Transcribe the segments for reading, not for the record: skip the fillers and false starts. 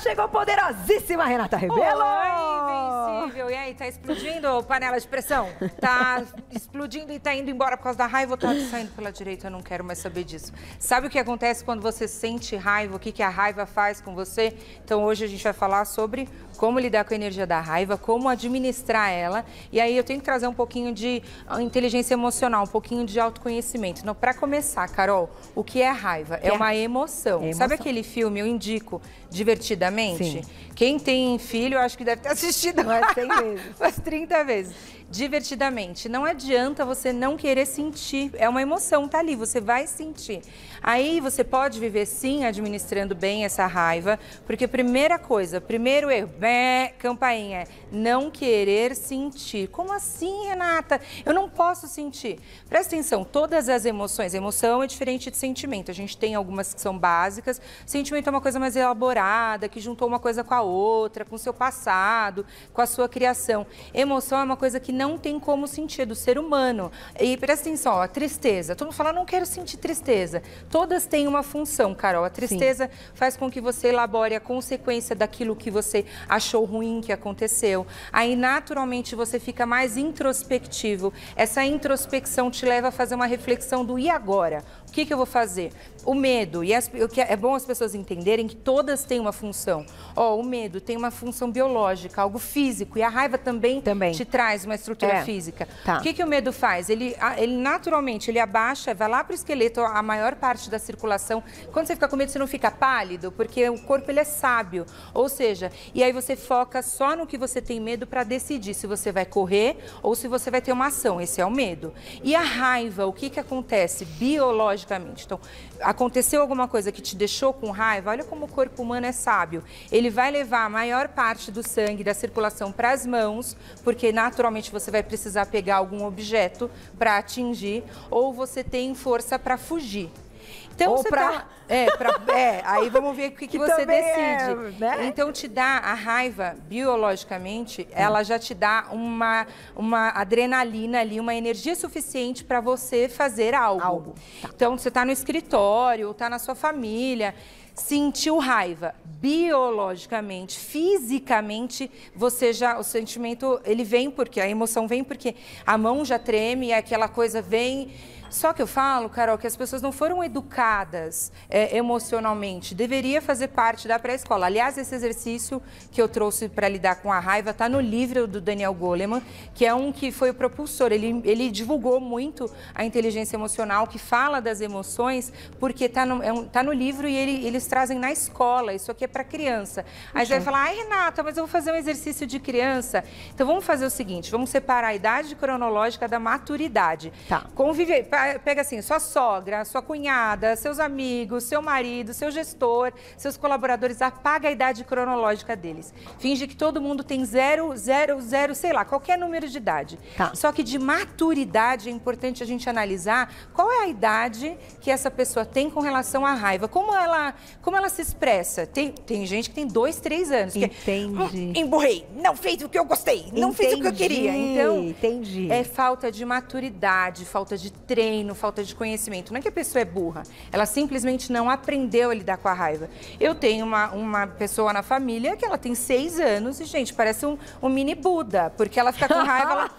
chegou poderosíssima Renata Rebelo! Oi, Invencível! E aí, tá explodindo panela de pressão? Tá explodindo e tá indo embora por causa da raiva ou tá saindo pela direita? Eu não quero mais saber disso. Sabe o que acontece quando você sente raiva? O que a raiva faz com você? Então hoje a gente vai falar sobre como lidar com a energia da raiva, como administrar ela. E aí eu tenho que trazer um pouquinho de inteligência emocional, um pouquinho de autoconhecimento. Então, para começar, Carol, o que é raiva? É uma emoção. Sabe aquele filme, eu indico, Divertidamente? Sim. Quem tem filho, eu acho que deve ter assistido umas 100 vezes. umas 30 vezes. Divertidamente. Não adianta você não querer sentir. É uma emoção, tá ali, você vai sentir. Aí você pode viver, sim, administrando bem essa raiva, porque primeira coisa, primeiro erro, campainha, não querer sentir. Como assim, Renata? Eu não posso sentir. Presta atenção, todas as emoções, emoção é diferente de sentimento. A gente tem algumas que são básicas, sentimento é uma coisa mais elaborada, que juntou uma coisa com a outra, com o seu passado, com a sua criação. Emoção é uma coisa que não tem como sentir, do ser humano. E presta atenção, ó, a tristeza. Todo mundo fala, não quero sentir tristeza. Todas têm uma função, Carol. A tristeza faz com que você elabore a consequência daquilo que você achou ruim que aconteceu. Aí, naturalmente, você fica mais introspectivo. Essa introspecção te leva a fazer uma reflexão do e agora? O que eu vou fazer? O medo, e é bom as pessoas entenderem que todas têm uma função. Ó, o medo tem uma função biológica, algo físico, e a raiva também te traz uma estrutura física. Tá. O que o medo faz? Ele naturalmente, ele abaixa, vai lá para o esqueleto, a maior parte da circulação. Quando você fica com medo, você não fica pálido, porque o corpo ele é sábio. Ou seja, e aí você foca só no que você tem medo para decidir se você vai correr ou se você vai ter uma ação. Esse é o medo. E a raiva, o que acontece biologicamente? Então, aconteceu alguma coisa que te deixou com raiva, olha como o corpo humano é sábio. Ele vai levar a maior parte do sangue, da circulação para as mãos, porque naturalmente você vai precisar pegar algum objeto para atingir, ou você tem força para fugir. Então, ou você aí vamos ver o que você decide. Né? Então, te dá a raiva, biologicamente, ela já te dá uma adrenalina ali, uma energia suficiente para você fazer algo. Tá. Então, você está no escritório, ou está na sua família, sentiu raiva, biologicamente, fisicamente, o sentimento, ele vem porque, a emoção vem porque a mão já treme e aquela coisa vem. Só que eu falo, Carol, que as pessoas não foram educadas emocionalmente. Deveria fazer parte da pré-escola. Aliás, esse exercício que eu trouxe para lidar com a raiva está no livro do Daniel Goleman, que é um que foi o propulsor. Ele divulgou muito a inteligência emocional, que fala das emoções, porque tá no livro e eles trazem na escola. Isso aqui é para criança. Aí você vai falar, ai, Renata, mas eu vou fazer um exercício de criança. Então, vamos fazer o seguinte, vamos separar a idade cronológica da maturidade. Tá. Conviver. Pega assim, sua sogra, sua cunhada, seus amigos, seu marido, seu gestor, seus colaboradores, apaga a idade cronológica deles. Finge que todo mundo tem 0, 0, 0, sei lá, qualquer número de idade. Tá. Só que de maturidade é importante a gente analisar qual é a idade que essa pessoa tem com relação à raiva. Como ela se expressa. Tem gente que tem 2, 3 anos. Entendi. Emburrei, não fez o que eu gostei, não fez o que eu queria. Então, é falta de maturidade, falta de treino, falta de conhecimento. Não é que a pessoa é burra, ela simplesmente não aprendeu a lidar com a raiva. Eu tenho uma pessoa na família que ela tem 6 anos e, gente, parece um mini Buda, porque ela fica com raiva, ela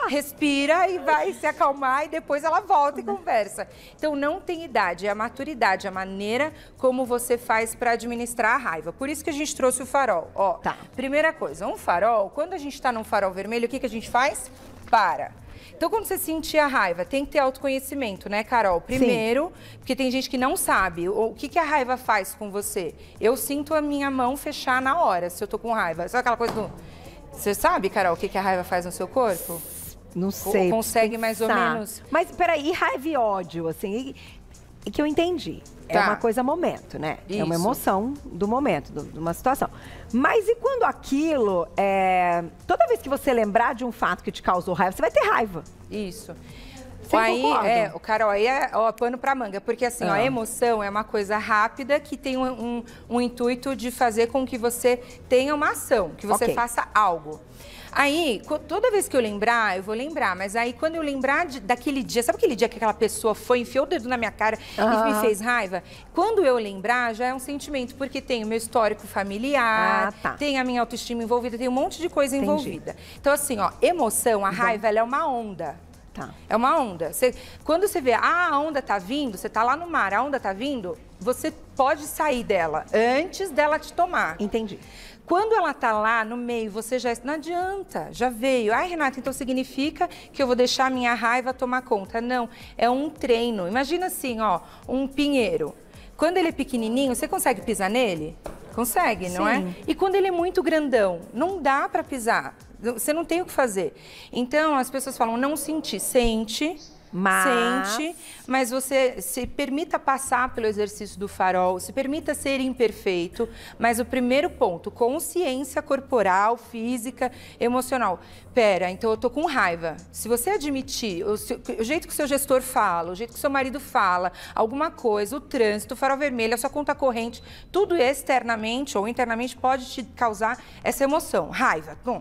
respira e vai se acalmar e depois ela volta e conversa. Então, não tem idade, é a maturidade, a maneira como você faz para administrar a raiva. Por isso que a gente trouxe o farol. Ó, primeira coisa, um farol, quando a gente está num farol vermelho, o que a gente faz? Para. Então, quando você sentir a raiva, tem que ter autoconhecimento, né, Carol? Primeiro, porque tem gente que não sabe o que a raiva faz com você. Eu sinto a minha mão fechar na hora, se eu tô com raiva. Sabe aquela coisa do... Você sabe, Carol, o que a raiva faz no seu corpo? Não sei. Ou consegue mais ou menos... Mas, peraí, raiva e ódio, assim, e que eu entendi. É uma coisa momento, né? Isso. É uma emoção do momento, de uma situação. Mas e quando aquilo, toda vez que você lembrar de um fato que te causou raiva, você vai ter raiva. Isso. Aí, Carol, aí é pano pra manga, porque assim, a emoção é uma coisa rápida que tem um intuito de fazer com que você tenha uma ação, que você faça algo. Aí, toda vez que eu lembrar, eu vou lembrar. Mas aí, quando eu lembrar daquele dia, sabe aquele dia que aquela pessoa foi, enfiou o dedo na minha cara e me fez raiva? Quando eu lembrar, já é um sentimento, porque tem o meu histórico familiar, tem a minha autoestima envolvida, tem um monte de coisa envolvida. Então, assim, ó, emoção, a raiva, ela é uma onda. É uma onda. Quando você vê, a onda tá vindo, você tá lá no mar, a onda tá vindo, você pode sair dela antes dela te tomar. Entendi. Quando ela tá lá no meio, você já... Não adianta, já veio. Ai, Renata, então significa que eu vou deixar a minha raiva tomar conta. Não, é um treino. Imagina assim, ó, um pinheiro. Quando ele é pequenininho, você consegue pisar nele? Consegue, não é? E quando ele é muito grandão, não dá para pisar. Você não tem o que fazer. Então, as pessoas falam, não sentir. Sente... mas você se permita passar pelo exercício do farol, se permita ser imperfeito, mas o primeiro ponto, consciência corporal, física, emocional. Pera, então eu tô com raiva. Se você admitir o jeito que o seu gestor fala, o jeito que o seu marido fala, alguma coisa, o trânsito, o farol vermelho, a sua conta corrente, tudo externamente ou internamente pode te causar essa emoção. Raiva, bom,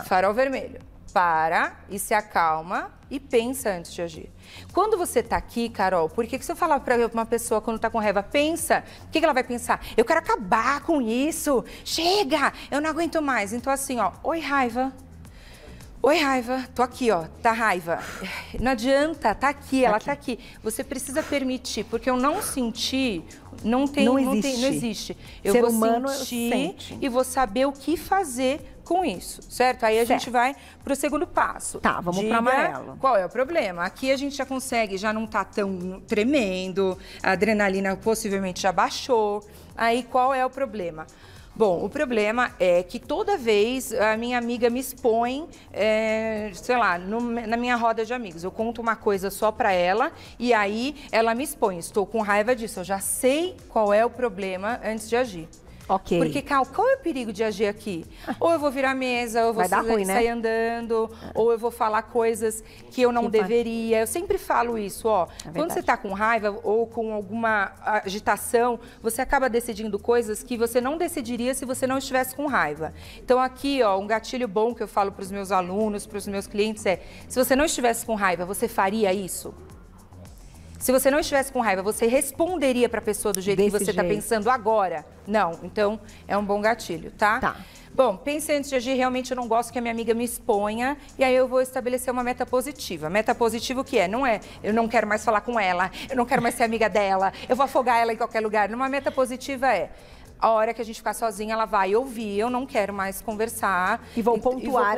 farol vermelho. Para e se acalma e pensa antes de agir. Quando você tá aqui, Carol, por que se eu falar para uma pessoa quando tá com raiva, pensa, o que ela vai pensar? Eu quero acabar com isso, chega, eu não aguento mais. Então assim, ó, oi raiva, tô aqui, ó, tá raiva. Não adianta, tá aqui, ela tá aqui. Você precisa permitir, porque eu não sentir, não existe. Eu Ser vou humano sentir e vou saber o que fazer com isso, certo? Aí a gente vai pro segundo passo. Tá, vamos pro amarelo. Qual é o problema? Aqui a gente já consegue, já não tá tão tremendo, a adrenalina possivelmente já baixou. Aí qual é o problema? Bom, o problema é que toda vez a minha amiga me expõe, sei lá, na minha roda de amigos. Eu conto uma coisa só pra ela e aí ela me expõe. Estou com raiva disso, eu já sei qual é o problema antes de agir. Ok. Porque, Cal, qual é o perigo de agir aqui? Ou eu vou virar a mesa, ou eu vou sair andando, ou eu vou falar coisas que eu não deveria. Eu sempre falo isso, ó. Quando você tá com raiva ou com alguma agitação, você acaba decidindo coisas que você não decidiria se você não estivesse com raiva. Então aqui, ó, um gatilho bom que eu falo para os meus alunos, para os meus clientes é, se você não estivesse com raiva, você faria isso? Se você não estivesse com raiva, você responderia para a pessoa do jeito que você está pensando agora? Não. Então, é um bom gatilho, tá? Bom, pense antes de agir. Realmente eu não gosto que a minha amiga me exponha. E aí eu vou estabelecer uma meta positiva. Meta positiva o que é? Não é eu não quero mais falar com ela, eu não quero mais ser amiga dela, eu vou afogar ela em qualquer lugar. Uma meta positiva é... A hora que a gente ficar sozinha, ela vai ouvir, eu não quero mais conversar. E vou pontuar.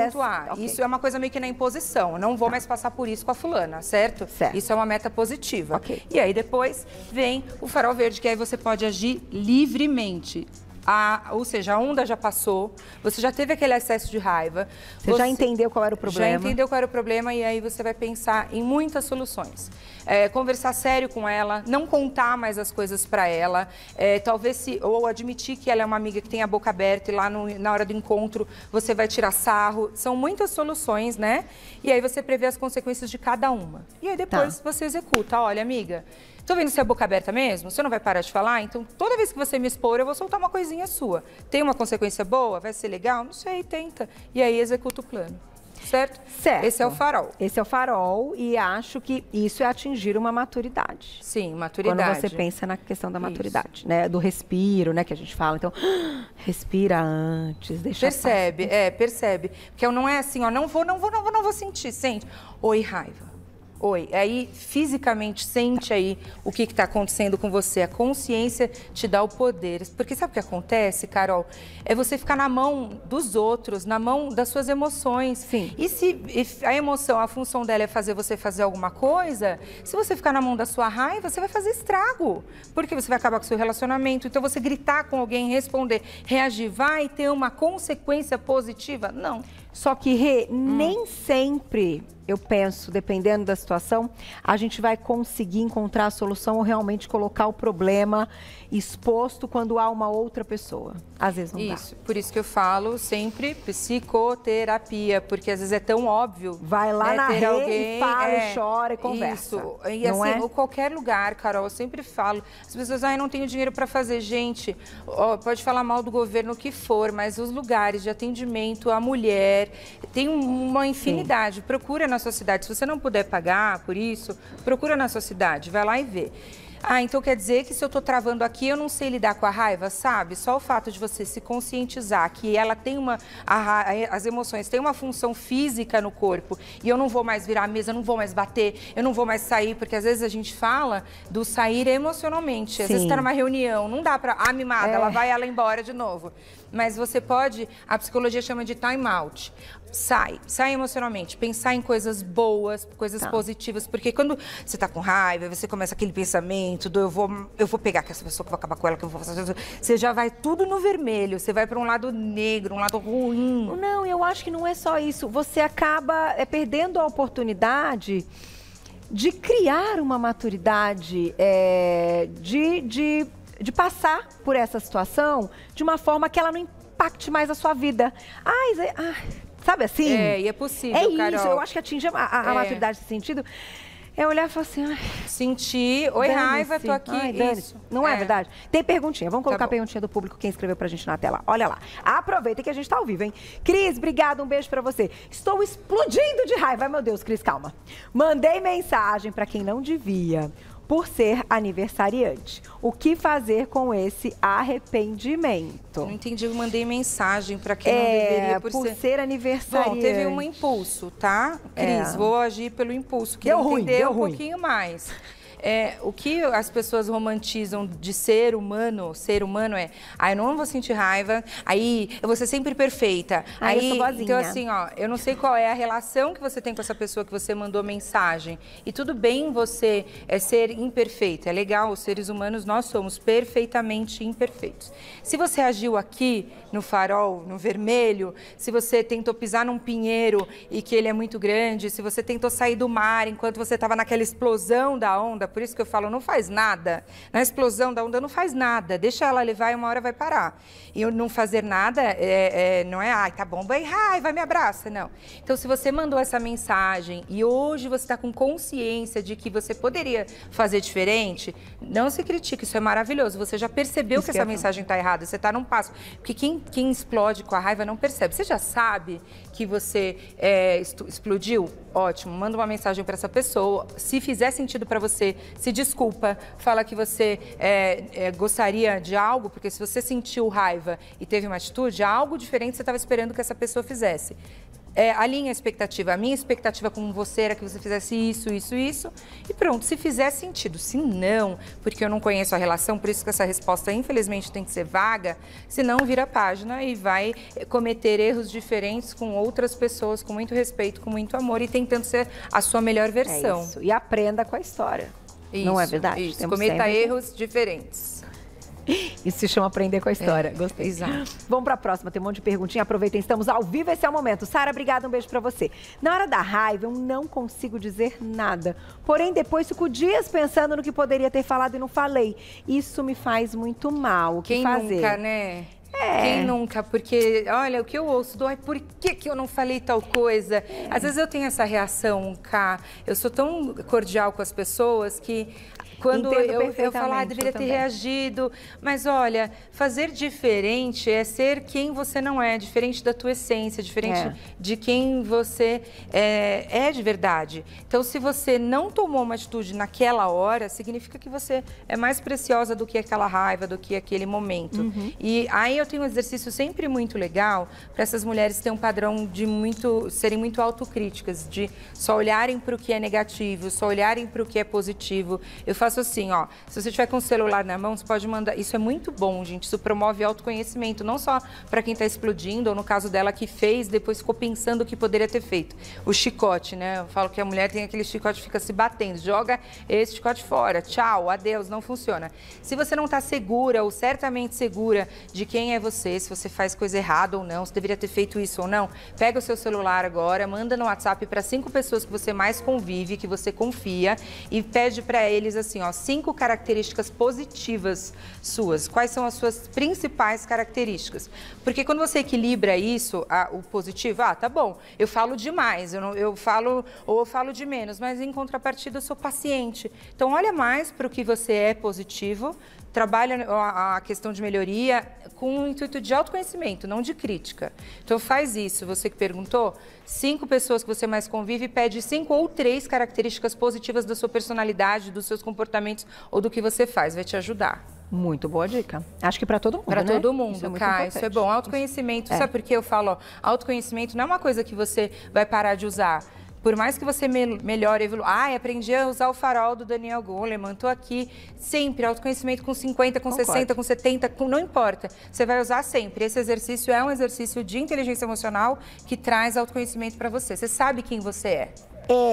Isso é uma coisa meio que na imposição. Eu não vou mais passar por isso com a fulana, certo? Isso é uma meta positiva. E aí depois vem o farol verde, que aí você pode agir livremente. Ou seja, a onda já passou, você já teve aquele excesso de raiva. Você já entendeu qual era o problema. Já entendeu qual era o problema e aí você vai pensar em muitas soluções. Conversar sério com ela, não contar mais as coisas para ela, talvez ou admitir que ela é uma amiga que tem a boca aberta e lá na hora do encontro você vai tirar sarro. São muitas soluções, né? E aí você prevê as consequências de cada uma. E aí depois você executa. Olha, amiga, tô vendo se é boca aberta mesmo? Você não vai parar de falar? Então, toda vez que você me expor, eu vou soltar uma coisinha sua. Tem uma consequência boa? Vai ser legal? Não sei, tenta. E aí executa o plano. Certo? Esse é o farol. Esse é o farol e acho que isso é atingir uma maturidade. Sim, maturidade. Quando você pensa na questão da maturidade, né? Do respiro, né? Que a gente fala. Então, respira antes, deixa percebe, percebe. Porque não é assim, ó, não vou sentir. Sente. Oi, raiva. Oi, aí fisicamente sente aí o que está acontecendo com você. A consciência te dá o poder. Porque sabe o que acontece, Carol? É você ficar na mão dos outros, na mão das suas emoções. Sim. E se a emoção, a função dela é fazer você fazer alguma coisa, se você ficar na mão da sua raiva, você vai fazer estrago. Porque você vai acabar com o seu relacionamento. Então você gritar com alguém, responder, reagir, vai ter uma consequência positiva? Não. Só que, nem sempre eu penso, dependendo da situação, a gente vai conseguir encontrar a solução ou realmente colocar o problema exposto quando há uma outra pessoa. Às vezes não dá. Isso, por isso que eu falo sempre psicoterapia, porque às vezes é tão óbvio. Vai lá na rede e fala, e chora e conversa. Isso, e assim, qualquer lugar, Carol, eu sempre falo, as pessoas, não tenho dinheiro para fazer. Gente, pode falar mal do governo, o que for, mas os lugares de atendimento à mulher, tem uma infinidade. Sim. Procura na sua cidade, se você não puder pagar por isso, procura na sua cidade, vai lá e vê. Então quer dizer que se eu tô travando aqui, eu não sei lidar com a raiva, sabe? Só o fato de você se conscientizar que ela tem as emoções têm uma função física no corpo e eu não vou mais virar a mesa, eu não vou mais bater, eu não vou mais sair, porque às vezes a gente fala do sair emocionalmente. Às vezes tá numa reunião, não dá pra, mimada, ela vai embora de novo. Mas você pode, a psicologia chama de time out. Sai emocionalmente, pensar em coisas boas, coisas positivas, porque quando você tá com raiva, você começa aquele pensamento do eu vou pegar essa pessoa que eu vou acabar com ela, que eu vou fazer, você já vai tudo no vermelho, você vai para um lado negro, um lado ruim. Não, eu acho que não é só isso, você acaba perdendo a oportunidade de criar uma maturidade, de passar por essa situação de uma forma que ela não impacte mais a sua vida. Sabe assim? E é possível, Carol. Isso, eu acho que atinge a maturidade nesse sentido. É olhar e falar assim... sentir, raiva, tô aqui, isso. Não é verdade? Tem perguntinha, vamos colocar a perguntinha do público, quem escreveu pra gente na tela. Olha lá. Aproveita que a gente tá ao vivo, hein? Cris, obrigada, um beijo pra você. Estou explodindo de raiva. Ai, meu Deus, Cris, calma. Mandei mensagem pra quem não devia, por ser aniversariante. O que fazer com esse arrependimento? Não entendi, eu mandei mensagem para quem não deveria por ser aniversariante. Bom, teve um impulso, tá? Cris, vou agir pelo impulso, que entender um pouquinho mais. O que as pessoas romantizam de ser humano eu não vou sentir raiva, aí eu vou ser sempre perfeita. Eu sou boazinha. Então assim, eu não sei qual é a relação que você tem com essa pessoa que você mandou mensagem. E tudo bem você ser imperfeita, é legal, os seres humanos, nós somos perfeitamente imperfeitos. Se você agiu aqui no farol, no vermelho, se você tentou pisar num pinheiro e que ele é muito grande, se você tentou sair do mar enquanto você estava naquela explosão da onda, por isso que eu falo, não faz nada. Na explosão da onda, não faz nada. Deixa ela levar e uma hora vai parar. E não fazer nada não é, tá bom, vai me abraça, não. Então, se você mandou essa mensagem e hoje você está com consciência de que você poderia fazer diferente, não se critique, isso é maravilhoso. Você já percebeu que essa mensagem está errada, você está num passo. Porque quem explode com a raiva não percebe. Você já sabe que você explodiu? Ótimo, manda uma mensagem para essa pessoa. Se fizer sentido para você, se desculpa, fala que você gostaria de algo, porque se você sentiu raiva e teve uma atitude, algo diferente você estava esperando que essa pessoa fizesse. Alinha a expectativa. A minha expectativa com você era que você fizesse isso, isso, isso. E pronto, se fizer sentido. Se não, porque eu não conheço a relação, por isso que essa resposta, infelizmente, tem que ser vaga, senão vira página e vai cometer erros diferentes com outras pessoas, com muito respeito, com muito amor e tentando ser a sua melhor versão. Isso. E aprenda com a história. Isso, não é verdade? Isso. Cometa erros diferentes. Isso se chama aprender com a história. Gostei. Exato. Vamos para a próxima, tem um monte de perguntinha. Aproveitem, estamos ao vivo, esse é o momento. Sara, obrigada, um beijo para você. Na hora da raiva, eu não consigo dizer nada. Porém, depois fico dias pensando no que poderia ter falado e não falei. Isso me faz muito mal. O que fazer? Quem nunca, né? Quem nunca? Porque, olha, o que eu ouço por que eu não falei tal coisa? Às vezes eu tenho essa reação, Cá. Eu sou tão cordial com as pessoas que... Quando eu falar, deveria ter reagido. Mas olha, fazer diferente é ser quem você não é, diferente da tua essência, diferente de quem você é de verdade. Então, se você não tomou uma atitude naquela hora, significa que você é mais preciosa do que aquela raiva, do que aquele momento. E aí eu tenho um exercício sempre muito legal para essas mulheres terem um padrão de serem muito autocríticas, de só olharem para o que é negativo, só olharem para o que é positivo. Eu faço assim, ó, se você tiver com o celular na mão, você pode mandar, isso é muito bom, gente, isso promove autoconhecimento, não só para quem está explodindo, ou no caso dela que fez, depois ficou pensando o que poderia ter feito. O chicote, né, eu falo que a mulher tem aquele chicote que fica se batendo, joga esse chicote fora, tchau, adeus, não funciona. Se você não está segura, ou certamente segura, de quem é é você, se você faz coisa errada ou não, se deveria ter feito isso ou não, pega o seu celular agora, manda no WhatsApp para 5 pessoas que você mais convive, que você confia e pede para eles assim, ó, 5 características positivas suas. Quais são as suas principais características? Porque quando você equilibra isso, o positivo, tá bom, eu falo demais, eu falo de menos, mas em contrapartida eu sou paciente. Então olha mais para o que você é positivo, trabalha a questão de melhoria com o intuito de autoconhecimento, não de crítica. Então faz isso, você que perguntou, 5 pessoas que você mais convive, pede 5 ou 3 características positivas da sua personalidade, dos seus comportamentos ou do que você faz, vai te ajudar. Muito boa dica. Acho que para todo mundo, Para né? todo mundo, isso é muito Kai, importante. isso é bom. Autoconhecimento, sabe por que eu falo, autoconhecimento não é uma coisa que você vai parar de usar. Por mais que você melhore, evolua. Aprendi a usar o farol do Daniel Goleman, estou aqui sempre, autoconhecimento com 50, com Concordo. 60, com 70, não importa. Você vai usar sempre. Esse exercício é um exercício de inteligência emocional que traz autoconhecimento para você. Você sabe quem você é.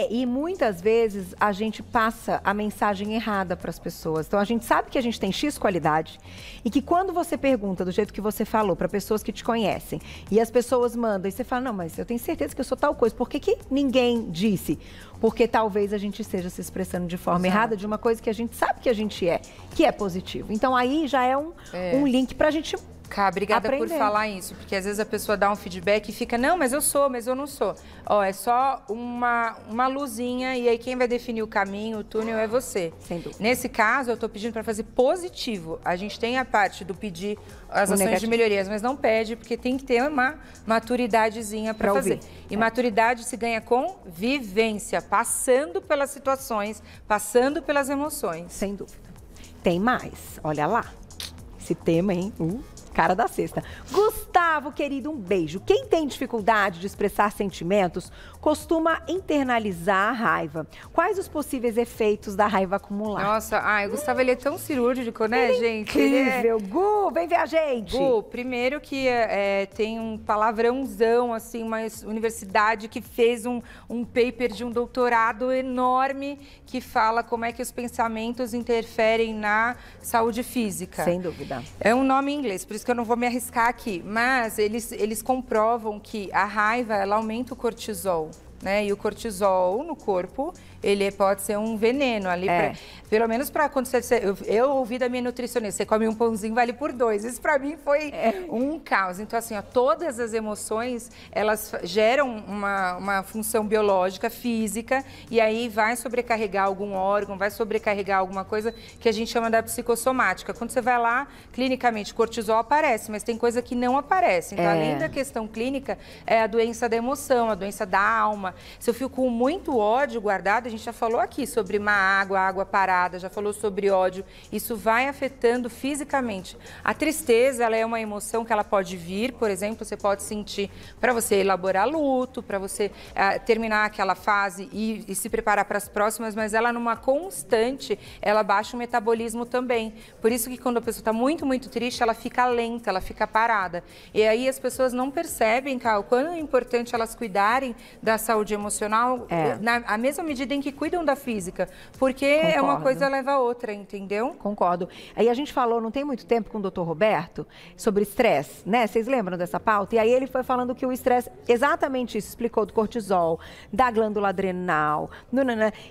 E muitas vezes a gente passa a mensagem errada para as pessoas. Então a gente sabe que a gente tem X qualidade e que quando você pergunta do jeito que você falou para pessoas que te conhecem e as pessoas mandam e você fala, não, mas eu tenho certeza que eu sou tal coisa, por que ninguém disse? Porque talvez a gente esteja se expressando de forma errada de uma coisa que a gente sabe que a gente é, que é positivo. Então aí já é um link para a gente Cá, obrigada aprender. por falar isso, porque às vezes a pessoa dá um feedback e fica, não, mas eu sou, mas eu não sou. É só uma luzinha e aí quem vai definir o caminho, o túnel é você. Sem dúvida. Nesse caso, eu estou pedindo para fazer positivo. A gente tem a parte do pedir as ações negativo. de melhorias, mas não pede, porque tem que ter uma maturidadezinha para fazer. ouvir. E maturidade se ganha com vivência, passando pelas situações, passando pelas emoções. Sem dúvida. Tem mais, olha lá. Esse tema, hein? Cara da sexta. Gustavo, querido, um beijo. Quem tem dificuldade de expressar sentimentos costuma internalizar a raiva. Quais os possíveis efeitos da raiva acumulada? Nossa, o Gustavo, ele é tão cirúrgico, né, gente? Incrível. Gu, vem ver a gente. Gu, primeiro que tem um palavrãozão, assim, uma universidade que fez um paper de um doutorado enorme que fala como é que os pensamentos interferem na saúde física. Sem dúvida. É um nome em inglês, por isso que eu não vou me arriscar aqui, mas eles comprovam que a raiva, ela aumenta o cortisol, né? E o cortisol no corpo, ele pode ser um veneno ali, pelo menos para quando eu ouvi da minha nutricionista, você come um pãozinho, vale por 2. Isso para mim foi um caos. Então assim, todas as emoções, elas geram uma função biológica, física, e aí vai sobrecarregar algum órgão, vai sobrecarregar alguma coisa que a gente chama da psicossomática. Quando você vai lá, clinicamente, cortisol aparece, mas tem coisa que não aparece. Então, além da questão clínica, é a doença da emoção, a doença da alma. Se eu fico com muito ódio guardado, a gente já falou aqui sobre má água, água parada, já falou sobre ódio. Isso vai afetando fisicamente. A tristeza, ela é uma emoção que ela pode vir, por exemplo, você pode sentir para você elaborar luto, para você terminar aquela fase e se preparar para as próximas, mas ela numa constante, ela baixa o metabolismo também. Por isso que quando a pessoa está muito, muito triste, ela fica lenta, ela fica parada. E aí as pessoas não percebem, Ká, o quão é importante elas cuidarem da saúde emocional, na mesma medida em que cuidam da física, porque Concordo. uma coisa leva a outra, entendeu? Concordo. Aí a gente falou, não tem muito tempo, com o Dr. Roberto, sobre estresse, né? Vocês lembram dessa pauta? E aí ele foi falando que o estresse, exatamente isso, explicou do cortisol, da glândula adrenal.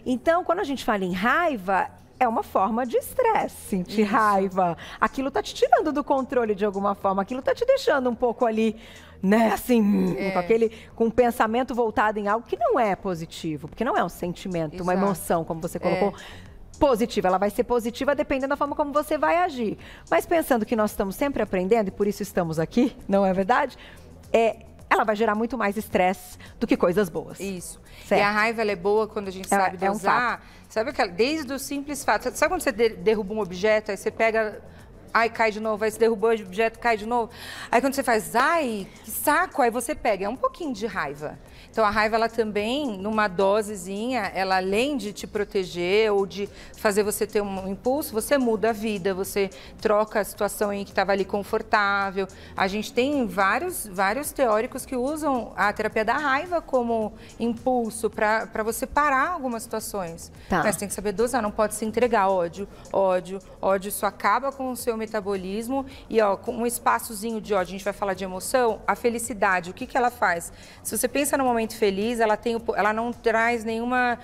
Então, quando a gente fala em raiva, é uma forma de estresse, sentir raiva. Aquilo tá te tirando do controle de alguma forma, aquilo tá te deixando um pouco ali, né, assim, com um pensamento voltado em algo que não é positivo, porque não é um sentimento, uma emoção, como você colocou. Positiva, ela vai ser positiva dependendo da forma como você vai agir. Mas pensando que nós estamos sempre aprendendo e por isso estamos aqui, não é verdade? Ela vai gerar muito mais estresse do que coisas boas. Isso. Certo. E a raiva, ela é boa quando a gente sabe dosar. Sabe aquela, desde o simples fato. Sabe quando você derruba um objeto, aí você pega, cai de novo, aí você derrubou o objeto, cai de novo. Aí quando você faz, que saco, aí você pega, é um pouquinho de raiva. Então a raiva, ela também, numa dosezinha, ela além de te proteger ou de fazer você ter um impulso, você muda a vida, você troca a situação em que estava ali confortável. A gente tem vários teóricos que usam a terapia da raiva como impulso para você parar algumas situações. Mas tem que saber dosar, não pode se entregar ódio, isso acaba com o seu metabolismo e, ó, com um espaçozinho de ódio, a gente vai falar de emoção, a felicidade, o que que ela faz? Se você pensa no momento feliz, ela não traz nenhuma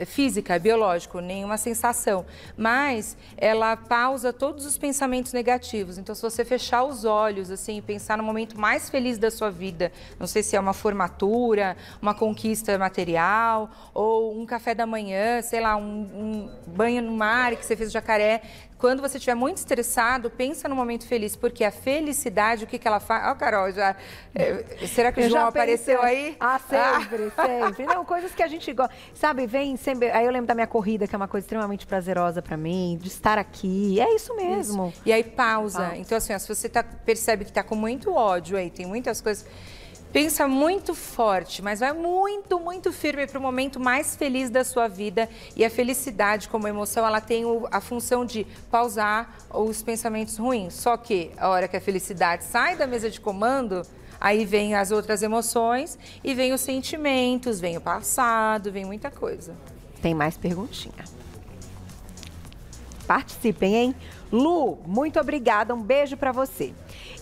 física, biológico, nenhuma sensação, mas ela pausa todos os pensamentos negativos. Então, se você fechar os olhos, assim, e pensar no momento mais feliz da sua vida, não sei se é uma formatura, uma conquista material, ou um café da manhã, sei lá, um banho no mar que você fez no jacaré. Quando você estiver muito estressado, pensa no momento feliz, porque a felicidade, o que que ela faz? Ó, Carol, será que o João apareceu aí? Ah, sempre, sempre. Não, coisas que a gente gosta. Sabe, vem sempre... Aí eu lembro da minha corrida, que é uma coisa extremamente prazerosa pra mim, de estar aqui. É isso mesmo. Isso. E aí pausa. Então, assim, ó, se você percebe que tá com muito ódio aí, tem muitas coisas... Pensa muito forte, mas vai muito, muito firme para o momento mais feliz da sua vida. E a felicidade como emoção, ela tem a função de pausar os pensamentos ruins. Só que a hora que a felicidade sai da mesa de comando, aí vem as outras emoções e vem os sentimentos, vem o passado, vem muita coisa. Tem mais perguntinha. Participem, hein? Lu, muito obrigada, um beijo pra você.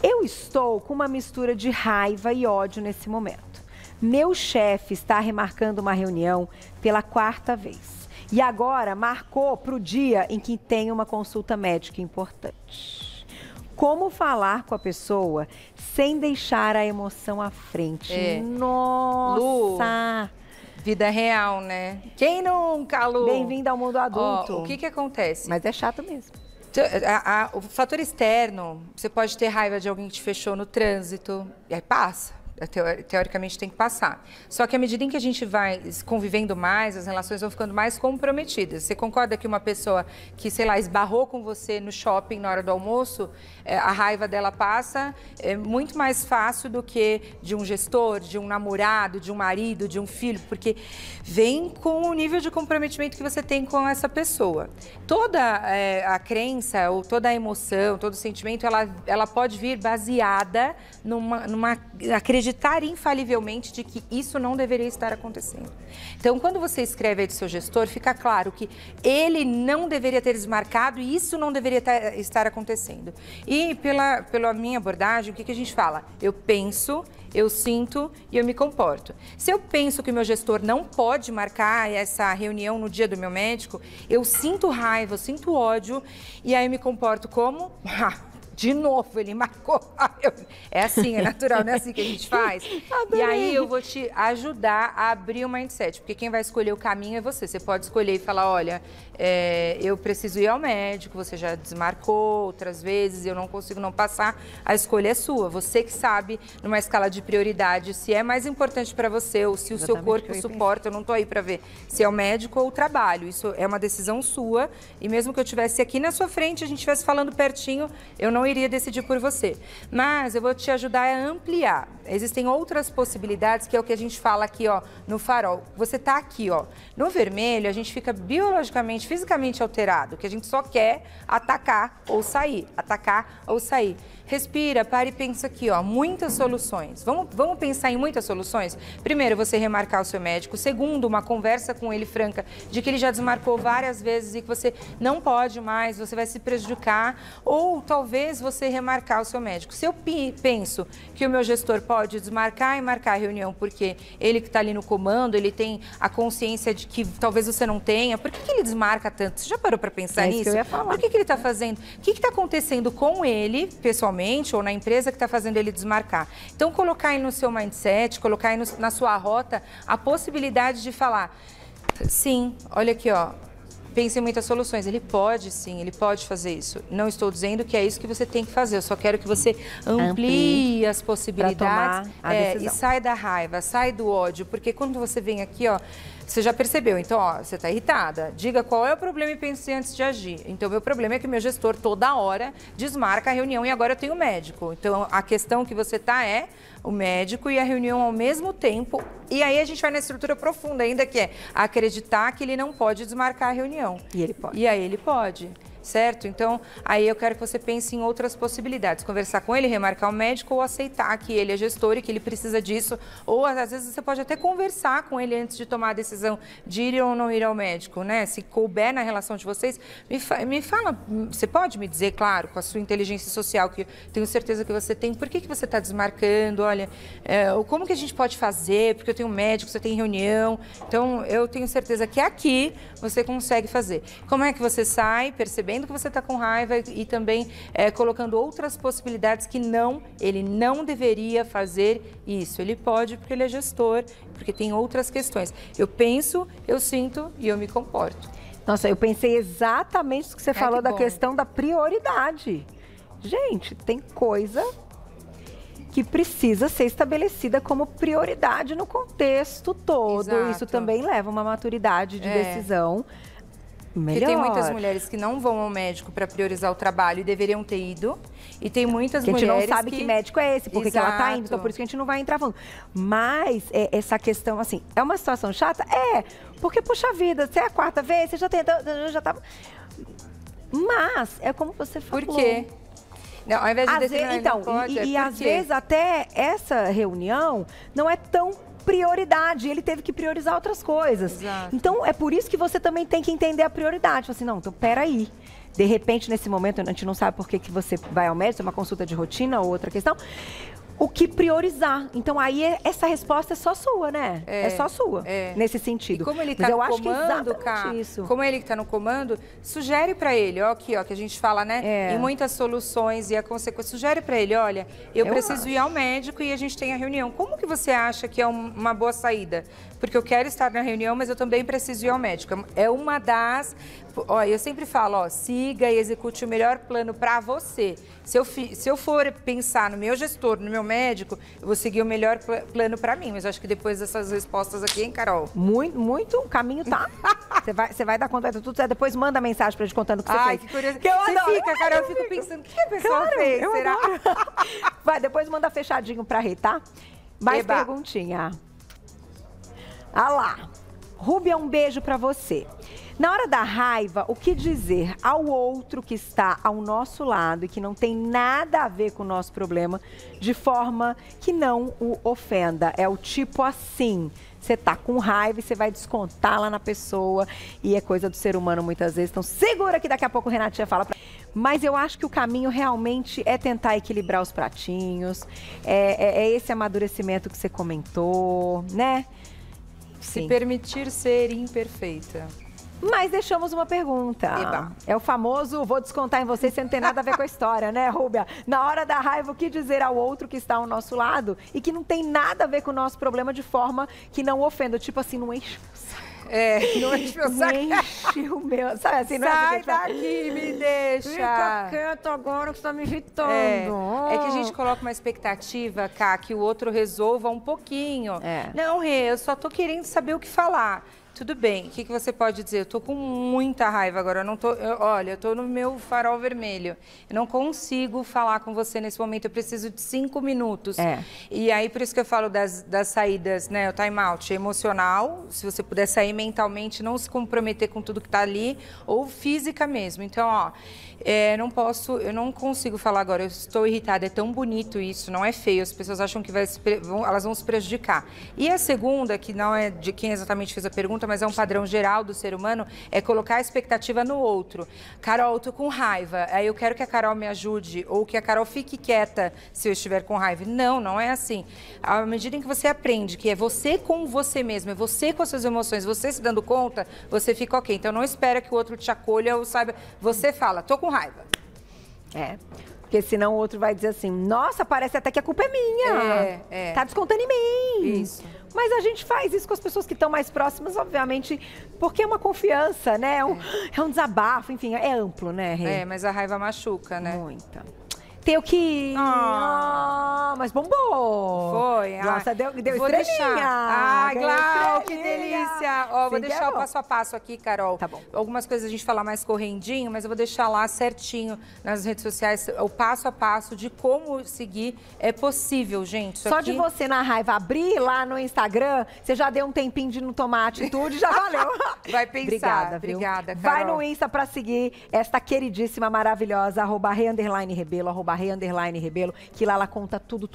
Eu estou com uma mistura de raiva e ódio nesse momento. Meu chefe está remarcando uma reunião pela 4ª vez. E agora marcou para o dia em que tem uma consulta médica importante. Como falar com a pessoa sem deixar a emoção à frente? Nossa! Lu, vida real, né? Quem nunca, Lu? Bem-vinda ao mundo adulto. Ó, o que acontece? Mas é chato mesmo. O fator externo, você pode ter raiva de alguém que te fechou no trânsito, e aí passa. Teoricamente tem que passar. Só que à medida em que a gente vai convivendo mais, as relações vão ficando mais comprometidas. Você concorda que uma pessoa que, sei lá, esbarrou com você no shopping na hora do almoço, a raiva dela passa muito mais fácil do que de um gestor, de um namorado, de um marido, de um filho, porque vem com o nível de comprometimento que você tem com essa pessoa. Toda a crença, ou toda a emoção, todo o sentimento, ela pode vir baseada numa acreditar infalivelmente de que isso não deveria estar acontecendo. Então, quando você escreve aí do seu gestor, fica claro que ele não deveria ter desmarcado e isso não deveria estar acontecendo. E pela minha abordagem, o que a gente fala? Eu penso, eu sinto e eu me comporto. Se eu penso que o meu gestor não pode marcar essa reunião no dia do meu médico, eu sinto raiva, eu sinto ódio e aí eu me comporto como... De novo, ele marcou. É assim, é natural, não é assim que a gente faz? Adorei. E aí eu vou te ajudar a abrir o mindset, porque quem vai escolher o caminho é você. Você pode escolher e falar, olha, eu preciso ir ao médico, você já desmarcou outras vezes, eu não consigo não passar. A escolha é sua, você que sabe, numa escala de prioridade, se é mais importante para você ou se o seu corpo suporta. Eu não tô aí para ver se é o médico ou o trabalho. Isso é uma decisão sua e mesmo que eu estivesse aqui na sua frente, a gente estivesse falando pertinho, eu não iria decidir por você. Mas eu vou te ajudar a ampliar. Existem outras possibilidades, que é o que a gente fala aqui, ó, no farol. Você tá aqui, ó. No vermelho, a gente fica biologicamente, fisicamente alterado, que a gente só quer atacar ou sair. Atacar ou sair. Respira, para e pensa aqui, ó, muitas soluções. Vamos pensar em muitas soluções? Primeiro, você remarcar o seu médico. Segundo, uma conversa com ele franca de que ele já desmarcou várias vezes e que você não pode mais, você vai se prejudicar. Ou talvez você remarcar o seu médico. Se eu penso que o meu gestor pode desmarcar e marcar a reunião porque ele que está ali no comando, ele tem a consciência de que talvez você não tenha, por que ele desmarca tanto? Você já parou para pensar nisso? Isso que eu ia falar. Por que ele está fazendo? O que está acontecendo com ele, pessoalmente, ou na empresa que está fazendo ele desmarcar? Então, colocar aí no seu mindset, colocar aí na sua rota a possibilidade de falar, sim, olha aqui, ó, pense em muitas soluções. Ele pode, sim, ele pode fazer isso. Não estou dizendo que é isso que você tem que fazer, eu só quero que você amplie as possibilidades e sai da raiva, sai do ódio, porque quando você vem aqui, ó, você já percebeu, então, ó, você está irritada. Diga qual é o problema e pense antes de agir. Então, meu problema é que meu gestor toda hora desmarca a reunião e agora eu tenho médico. Então, a questão que você tá é o médico e a reunião ao mesmo tempo. E aí a gente vai na estrutura profunda ainda, que é acreditar que ele não pode desmarcar a reunião. E ele pode. E aí ele pode. certo? Então, aí eu quero que você pense em outras possibilidades. Conversar com ele, remarcar o médico ou aceitar que ele é gestor e que ele precisa disso. Ou, às vezes, você pode até conversar com ele antes de tomar a decisão de ir ou não ir ao médico, né? Se couber na relação de vocês, me fala, você pode me dizer, claro, com a sua inteligência social, que eu tenho certeza que você tem, por que você está desmarcando? Olha, como que a gente pode fazer? Porque eu tenho médico, você tem reunião. Então, eu tenho certeza que aqui você consegue fazer. Como é que você sai percebendo que você está com raiva e também colocando outras possibilidades que ele não deveria fazer isso. Ele pode porque ele é gestor, porque tem outras questões. Eu penso, eu sinto e eu me comporto. Nossa, eu pensei exatamente o que você falou da questão da prioridade. Gente, tem coisa que precisa ser estabelecida como prioridade no contexto todo. Exato. Isso também leva uma maturidade de decisão melhor. Porque tem muitas mulheres que não vão ao médico para priorizar o trabalho e deveriam ter ido. E tem muitas mulheres que... a gente não sabe que médico é esse, porque que ela tá indo. Então, por isso que a gente não vai entrar falando. Mas essa questão, assim, é uma situação chata? Porque, puxa vida, você é a quarta vez, você já tá... Mas, é como você falou. Por quê? Não, ao invés de decidir, então, e às vezes até essa reunião não é tão prioridade, ele teve que priorizar outras coisas. Exato. Então, é por isso que você também tem que entender a prioridade. Assim, não, então, peraí. De repente, nesse momento, a gente não sabe por que você vai ao médico, é uma consulta de rotina ou outra questão. O que priorizar. Então, aí, essa resposta é só sua, né? É só sua, nesse sentido. E como ele está no comando, como ele está no comando, sugere para ele, aqui, que a gente fala, né? Em muitas soluções e a consequência. Sugere para ele, olha, eu preciso ir ao médico e a gente tem a reunião. Como que você acha que é uma boa saída? Porque eu quero estar na reunião, mas eu também preciso ir ao médico. É uma das... eu sempre falo, siga e execute o melhor plano para você. Se eu for pensar no meu gestor, no meu médico, eu vou seguir o melhor plano para mim. Mas eu acho que depois dessas respostas aqui, hein, Carol? Muito, o caminho tá. Você vai dar conta de tudo, você depois manda mensagem pra gente contando o que você fez. Ai, que curioso. Você fica, Carol, eu fico pensando, o que a pessoa fez? Será? Vai, depois manda fechadinho pra Rê, tá? Mais perguntinha. Ah lá. Rúbia, um beijo pra você. Na hora da raiva, o que dizer ao outro que está ao nosso lado e que não tem nada a ver com o nosso problema, de forma que não o ofenda? É o tipo assim, você tá com raiva e você vai descontar lá na pessoa e é coisa do ser humano muitas vezes. Então segura que daqui a pouco o Renatinha fala pra... Mas eu acho que o caminho realmente é tentar equilibrar os pratinhos, é esse amadurecimento que você comentou, né? Se permitir ser imperfeita. Mas deixamos uma pergunta. Eba. É o famoso, vou descontar em você sem ter nada a ver com a história, né, Rúbia? Na hora da raiva, o que dizer ao outro que está ao nosso lado e que não tem nada a ver com o nosso problema de forma que não ofenda? Tipo assim, não enche o saco. Não enche meu saco. Enche o meu, sabe assim? Não Sai daqui, me deixa. Fica quieto agora que você tá me irritando. É que a gente coloca uma expectativa, Cá, que o outro resolva um pouquinho. Não, Rê, eu só tô querendo saber o que falar. Tudo bem, o que você pode dizer? Eu tô com muita raiva agora, olha, eu tô no meu farol vermelho. Eu não consigo falar com você nesse momento, eu preciso de 5 minutos. E aí, por isso que eu falo das saídas, né? O time out emocional, se você puder sair mentalmente, não se comprometer com tudo que tá ali, ou física mesmo. Então, eu não consigo falar agora, eu estou irritada, é tão bonito isso, não é feio, as pessoas acham que elas vão se prejudicar. E a segunda, que não é de quem exatamente fez a pergunta, mas é um padrão geral do ser humano, é colocar a expectativa no outro. Carol, eu tô com raiva, aí eu quero que a Carol me ajude, ou que a Carol fique quieta se eu estiver com raiva. Não é assim. À medida em que você aprende que é você com você mesmo, é você com as suas emoções, você se dando conta, você fica ok. Então não espera que o outro te acolha ou saiba. Você fala, tô com raiva. Porque senão o outro vai dizer assim, nossa, parece até que a culpa é minha. Tá descontando em mim. Isso. Mas a gente faz isso com as pessoas que estão mais próximas, obviamente, porque é uma confiança, né? É um desabafo, enfim, é amplo, né, Rê? Mas a raiva machuca, né? Muita. Tenho que ir. Mas bombou. Foi. Nossa, deu vou estrelinha. Glau, que delícia. Ó, vou deixar o passo a passo aqui, Carol. Tá bom. Algumas coisas a gente fala mais correndinho, mas eu vou deixar lá certinho nas redes sociais o passo a passo de como seguir. É possível, gente. Isso Só aqui... de você na raiva abrir lá no Instagram, você já deu um tempinho de não tomar atitude, já valeu. Vai pensar. Obrigada, viu? Obrigada, Carol. Vai no Insta pra seguir esta queridíssima, maravilhosa, @Rê_Rebelo, @Rê_Rebelo, que lá ela conta tudo.